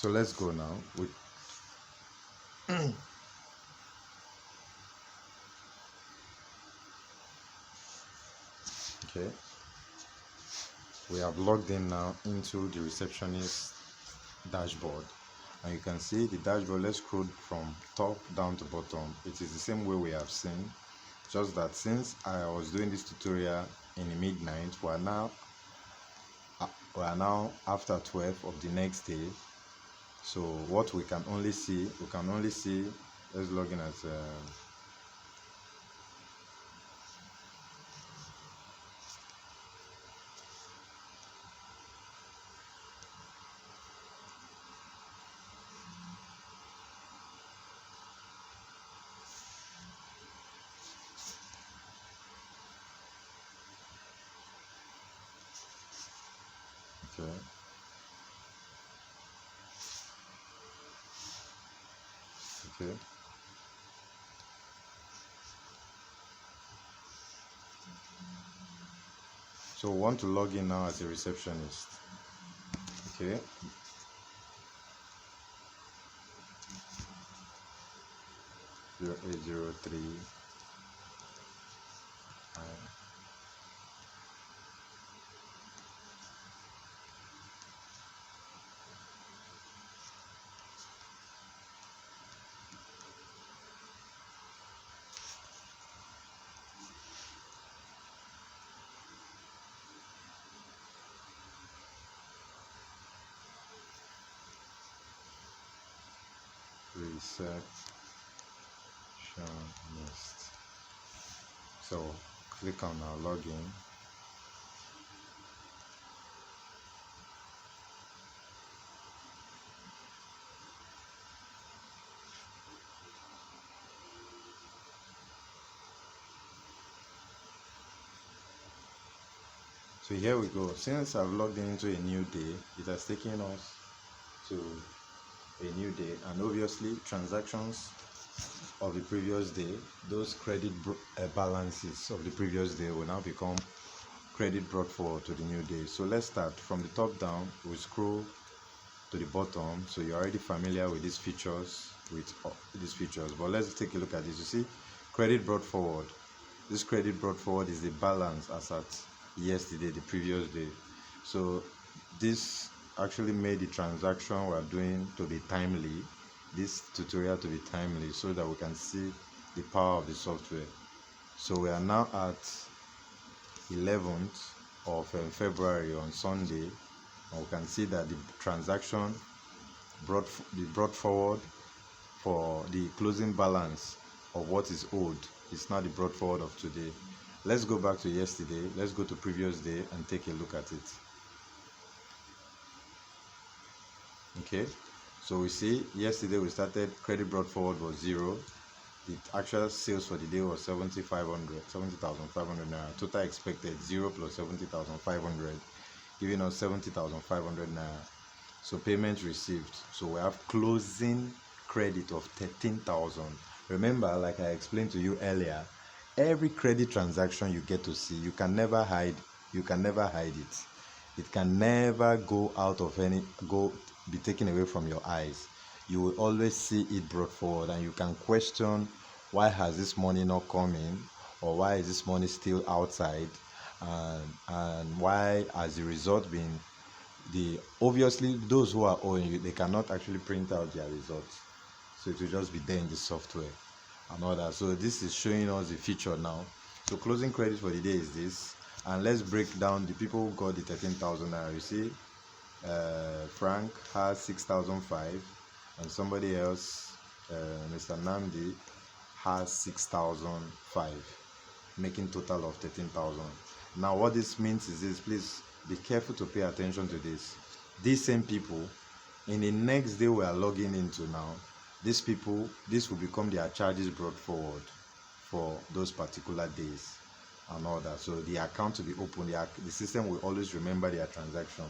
So let's go now. Okay, we have logged in now into the receptionist dashboard, and you can see the dashboard. Let's scroll from top down to bottom. It is the same way we have seen, just that since I was doing this tutorial in the midnight, we are now after 12 of the next day. So what we can only see, let's log in as okay. Okay. So we want to log in now as a receptionist. Okay. 0803. Receptionist. So click on our login. So here we go. Since I've logged in into a new day, it has taken us to a new day, and obviously transactions of the previous day, those credit balances of the previous day will now become credit brought forward to the new day. So let's start from the top down. We scroll to the bottom, so you're already familiar with these features, but let's take a look at this. You see credit brought forward. This credit brought forward is the balance as at yesterday, the previous day. So this actually made the transaction we're doing to be timely, this tutorial to be timely, so that we can see the power of the software. So we are now at 11th of February on Sunday, and we can see that the transaction brought forward for the closing balance of what is owed is now the brought forward of today. Let's go back to yesterday. Let's go to previous day and take a look at it. Okay, so we see yesterday we started, credit brought forward was 0. The actual sales for the day was 70,500 naira. Total expected 0 plus 70,500, giving us 70,500 naira. So payment received. So we have closing credit of 13,000. Remember, like I explained to you earlier, every credit transaction you get to see, you can never hide it. It can never be taken away from your eyes. You will always see it brought forward, and you can question, why has this money not come in, or why is this money still outside, and why has the result been obviously those who are owing you, they cannot actually print out their results, so it will just be there in the software and all that. So this is showing us the feature now. So closing credit for the day is this, and let's break down the people who got the 13,000 naira. You see, Frank has 6,005, and somebody else, Mr. Namdi, has 6,005, making total of 13,000. Now what this means is this, please be careful to pay attention to this. These same people, in the next day we are logging into now, this will become their charges brought forward for those particular days and all that. So the account to be open, the system will always remember their transaction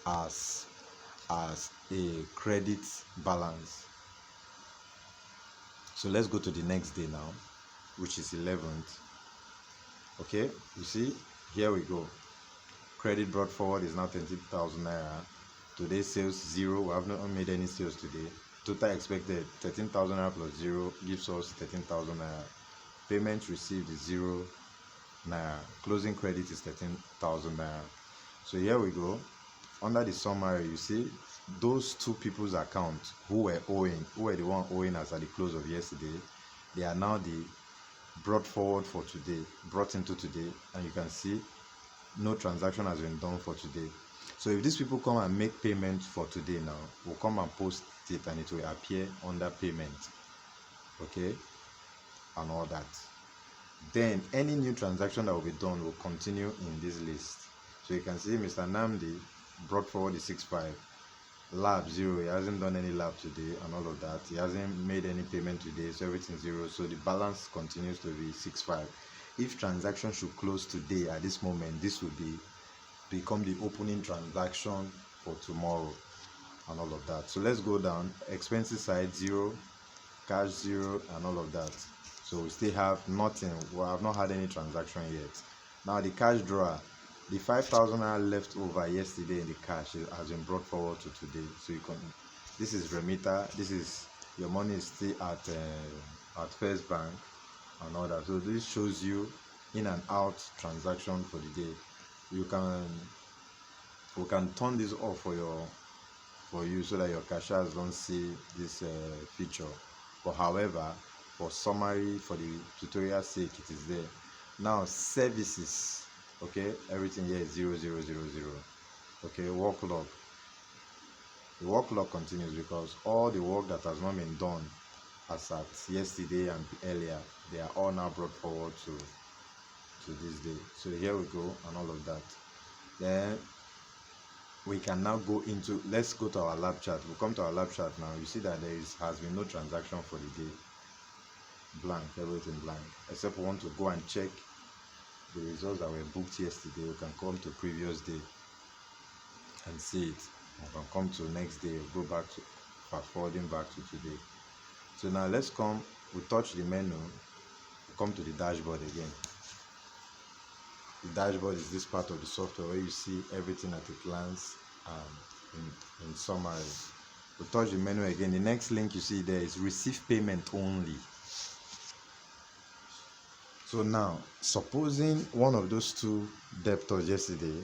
as a credit balance. So let's go to the next day now, which is 11th. Okay, you see, here we go. Credit brought forward is now 20,000 naira. Today sales 0. We have not made any sales today. Total expected 13,000 naira plus 0 gives us 13,000 naira. Payment received is 0 naira. Closing credit is 13,000 naira. So here we go. Under the summary, you see those two people's accounts who were the one owing us at the close of yesterday, they are now the brought forward for today, brought into today, and you can see no transaction has been done for today. So if these people come and make payment for today now, we'll come and post it and it will appear under payment, okay, and all that. Then any new transaction that will be done will continue in this list. So you can see Mr. Namdi brought forward the 65, lab 0, he hasn't done any lab today and all of that. He hasn't made any payment today, so everything 0. So the balance continues to be 65. If transaction should close today at this moment, this will become the opening transaction for tomorrow and all of that. So let's go down. Expenses side 0, cash 0, and all of that. So we still have nothing. We have not had any transaction yet. Now the cash drawer, the 5,000 left over yesterday in the cash has been brought forward to today. So you can, this is remitter, this is your money is still at First Bank and all that. So this shows you in and out transaction for the day. We can turn this off for you so that your cashiers don't see this feature. But however, for summary, for the tutorial sake, it is there. Now services, okay, everything here is 0, 0, 0, 0. Okay, work log. The work log continues because all the work that has not been done as at yesterday and earlier, they are all now brought forward to this day. So here we go and all of that. Then we can now go into, let's go to our lab chart. We'll come to our lab chart now. You see that has been no transaction for the day. Blank, everything blank, except we want to go and check the results that were booked yesterday. We can come to previous day and see it. We can come to next day, go back to fast forwarding back to today. So now let's come, we touch the menu, we come to the dashboard again. The dashboard is this part of the software where you see everything at a glance in summary. We touch the menu again. The next link you see there is receive payment only. So now, supposing one of those two debtors yesterday,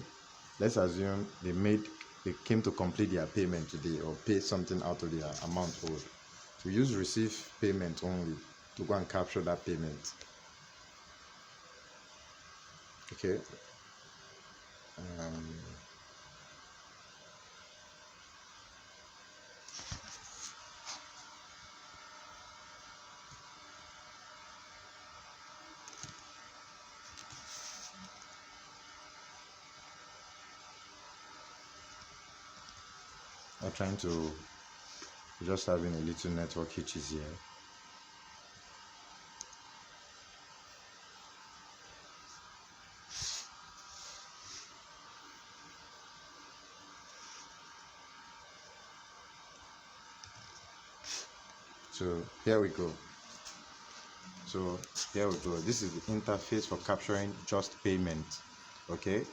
let's assume they came to complete their payment today or pay something out of their amount owed. We use receive payment only to go and capture that payment. Okay. I'm trying to just having a little network hitches here. So here we go. This is the interface for capturing just payment. Okay,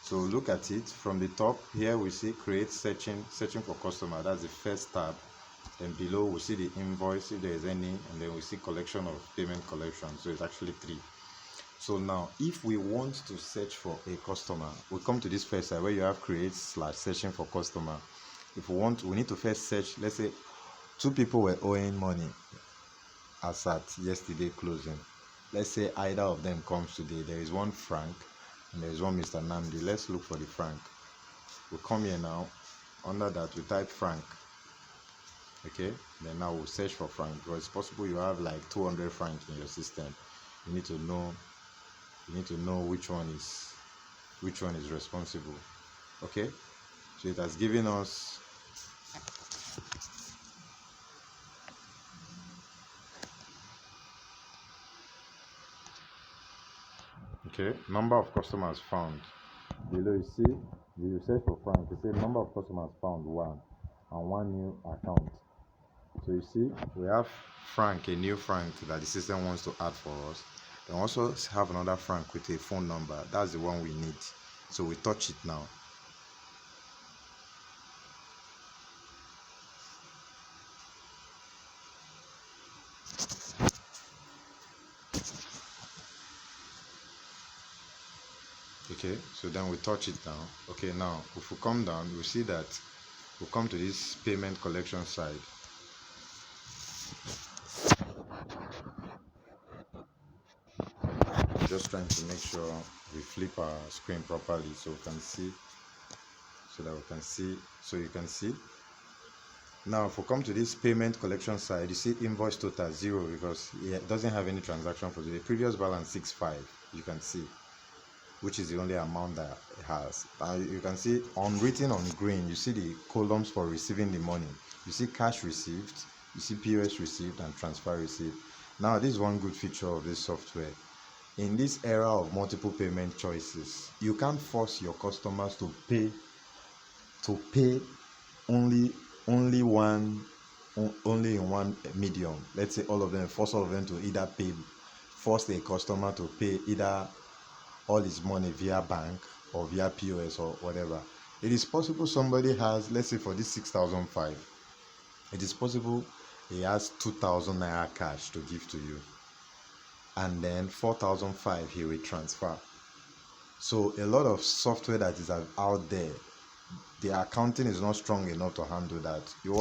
so look at it from the top. Here we see create searching for customer. That's the first tab. Then below we see the invoice if there is any, and then we see collection of payment collection. So it's actually 3. So now if we want to search for a customer, we come to this first side where you have create/searching for customer. If we need to first search. Let's say 2 people were owing money as at yesterday closing. Let's say either of them comes today. There is one Frank and there is one Mr. Namdi. Let's look for the Frank. We'll come here now. Under that we type Frank. Okay, then now we'll search for Frank, because it's possible you have like 200 Frank in your system. You need to know which one is responsible. Okay, so it has given us number of customers found. Below you see, you search for Frank, you say number of customers found 1 and 1 new account. So you see we have Frank, a new Frank that the system wants to add for us. Then also have another Frank with a phone number. That's the one we need. So we touch it now. Okay, so then we touch it down. Okay, now if we come down, we see that we come to this payment collection side. Just trying to make sure we flip our screen properly so we can see, so that we can see, so you can see. Now if we come to this payment collection side, you see invoice total 0 because it doesn't have any transaction for today. Previous balance 65, you can see, which is the only amount that it has. Now you can see written on green, you see the columns for receiving the money. You see cash received, you see POS received, and transfer received. Now this is one good feature of this software. In this era of multiple payment choices, you can't force your customers to pay only in one medium. Let's say force all of them to either force a customer to pay either all his money via bank or via POS or whatever. It is possible somebody has, let's say for this 6,005, it is possible he has 2,000 naira cash to give to you, and then 4,005 he will transfer. So a lot of software that is out there, the accounting is not strong enough to handle that. You